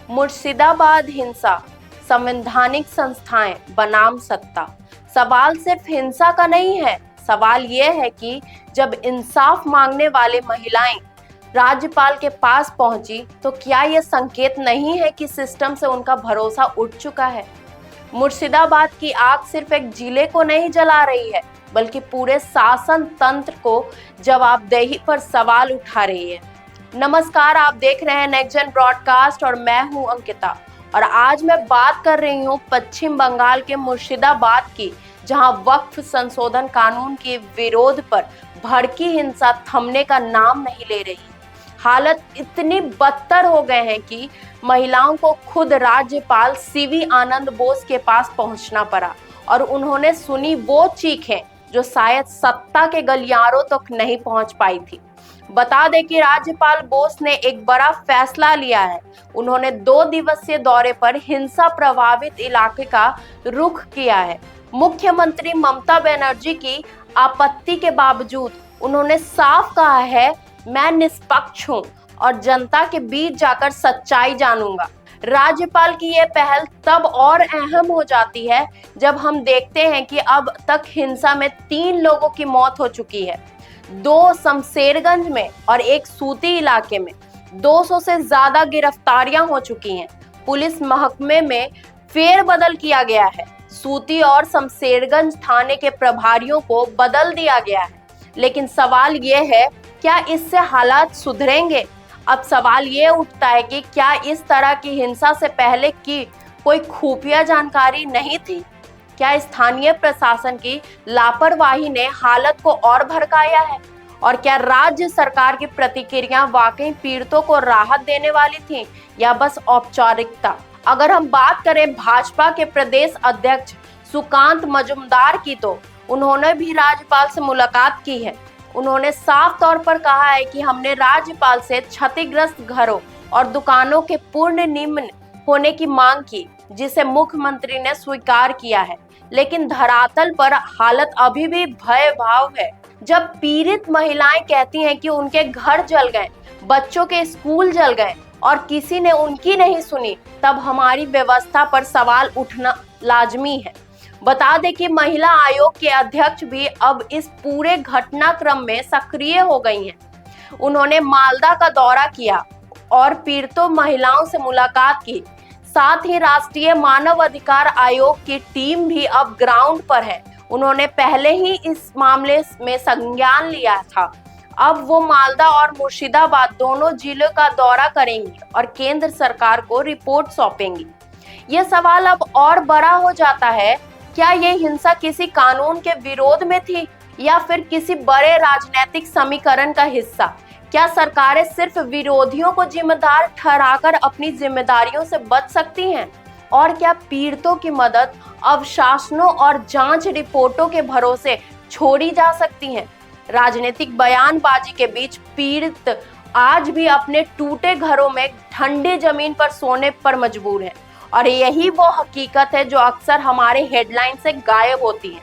मुर्शिदाबाद हिंसा, संवैधानिक संस्थाएं बनाम सत्ता। सवाल सिर्फ हिंसा का नहीं है, सवाल ये है कि जब इंसाफ मांगने वाले महिलाएं राज्यपाल के पास पहुंची तो क्या ये संकेत नहीं है कि सिस्टम से उनका भरोसा उठ चुका है। मुर्शिदाबाद की आग सिर्फ एक जिले को नहीं जला रही है, बल्कि पूरे शासन तंत्र को जवाबदेही पर सवाल उठा रही है। नमस्कार, आप देख रहे हैं नेक्स्ट जन ब्रॉडकास्ट और मैं हूं अंकिता। और आज मैं बात कर रही हूं पश्चिम बंगाल के मुर्शिदाबाद की, जहां वक्फ संशोधन कानून के विरोध पर भड़की हिंसा थमने का नाम नहीं ले रही। हालत इतनी बदतर हो गए हैं कि महिलाओं को खुद राज्यपाल सीवी आनंद बोस के पास पहुंचना पड़ा और उन्होंने सुनी वो चीखें जो शायद सत्ता के गलियारों तक नहीं पहुंच पाई थी। बता दें कि राज्यपाल बोस ने एक बड़ा फैसला लिया है। उन्होंने 2 दिवसीय दौरे पर हिंसा प्रभावित इलाके का रुख किया है। मुख्यमंत्री ममता बनर्जी की आपत्ति के बावजूद उन्होंने साफ कहा है, मैं निष्पक्ष हूं और जनता के बीच जाकर सच्चाई जानूंगा। राज्यपाल की यह पहल तब और अहम हो जाती है जब हम देखते हैं कि अब तक हिंसा में 3 लोगों की मौत हो चुकी है, 2 शमशेरगंज में और 1 सूती इलाके में। 200 से ज्यादा गिरफ्तारियां हो चुकी हैं। पुलिस महकमे में फेरबदल किया गया है। सूती और शमशेरगंज थाने के प्रभारियों को बदल दिया गया है। लेकिन सवाल ये है, क्या इससे हालात सुधरेंगे? अब सवाल ये उठता है कि क्या इस तरह की हिंसा से पहले की कोई खुफिया जानकारी नहीं थी? क्या स्थानीय प्रशासन की लापरवाही ने हालत को और भड़काया है? और क्या राज्य सरकार की प्रतिक्रिया वाकई पीड़ितों को राहत देने वाली थी या बस औपचारिकता? अगर हम बात करें भाजपा के प्रदेश अध्यक्ष सुकांत मजूमदार की, तो उन्होंने भी राज्यपाल से मुलाकात की है। उन्होंने साफ तौर पर कहा है कि हमने राज्यपाल से क्षतिग्रस्त घरों और दुकानों के पुनर्निर्माण होने की मांग की, जिसे मुख्यमंत्री ने स्वीकार किया है। लेकिन धरातल पर हालत अभी भी भयावह है। जब पीड़ित महिलाएं कहती हैं कि उनके घर जल गए, बच्चों के स्कूल जल गए और किसी ने उनकी नहीं सुनी, तब हमारी व्यवस्था पर सवाल उठना लाजमी है। बता दें कि महिला आयोग के अध्यक्ष भी अब इस पूरे घटनाक्रम में सक्रिय हो गई हैं। उन्होंने मालदा का दौरा किया और पीड़ितों महिलाओं से मुलाकात की। साथ ही राष्ट्रीय मानव अधिकार आयोग की टीम भी अब ग्राउंड पर है। उन्होंने पहले ही इस मामले में संज्ञान लिया था। अब वो मालदा और मुर्शिदाबाद दोनों जिलों का दौरा करेंगी और केंद्र सरकार को रिपोर्ट सौंपेंगी। ये सवाल अब और बड़ा हो जाता है, क्या ये हिंसा किसी कानून के विरोध में थी या फिर किसी बड़े राजनीतिक समीकरण का हिस्सा? क्या सरकारें सिर्फ विरोधियों को जिम्मेदार ठहराकर अपनी जिम्मेदारियों से बच सकती हैं? और क्या पीड़ितों की मदद अब शासनों और जांच रिपोर्टों के भरोसे छोड़ी जा सकती हैं? राजनीतिक बयानबाजी के बीच पीड़ित आज भी अपने टूटे घरों में ठंडी जमीन पर सोने पर मजबूर हैं। और यही वो हकीकत है जो अक्सर हमारे हेडलाइन से गायब होती है।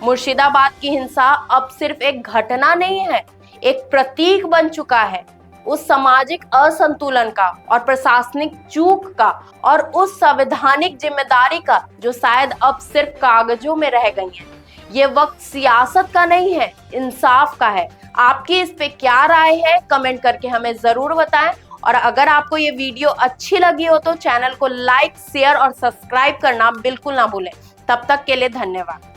मुर्शिदाबाद की हिंसा अब सिर्फ एक घटना नहीं है, एक प्रतीक बन चुका है उस सामाजिक असंतुलन का और प्रशासनिक चूक का और उस संवैधानिक जिम्मेदारी का जो शायद अब सिर्फ कागजों में रह गई है। ये वक्त सियासत का नहीं है, इंसाफ का है। आपकी इस पे क्या राय है? कमेंट करके हमें जरूर बताएं। और अगर आपको ये वीडियो अच्छी लगी हो तो चैनल को लाइक, शेयर और सब्सक्राइब करना बिल्कुल ना भूलें। तब तक के लिए धन्यवाद।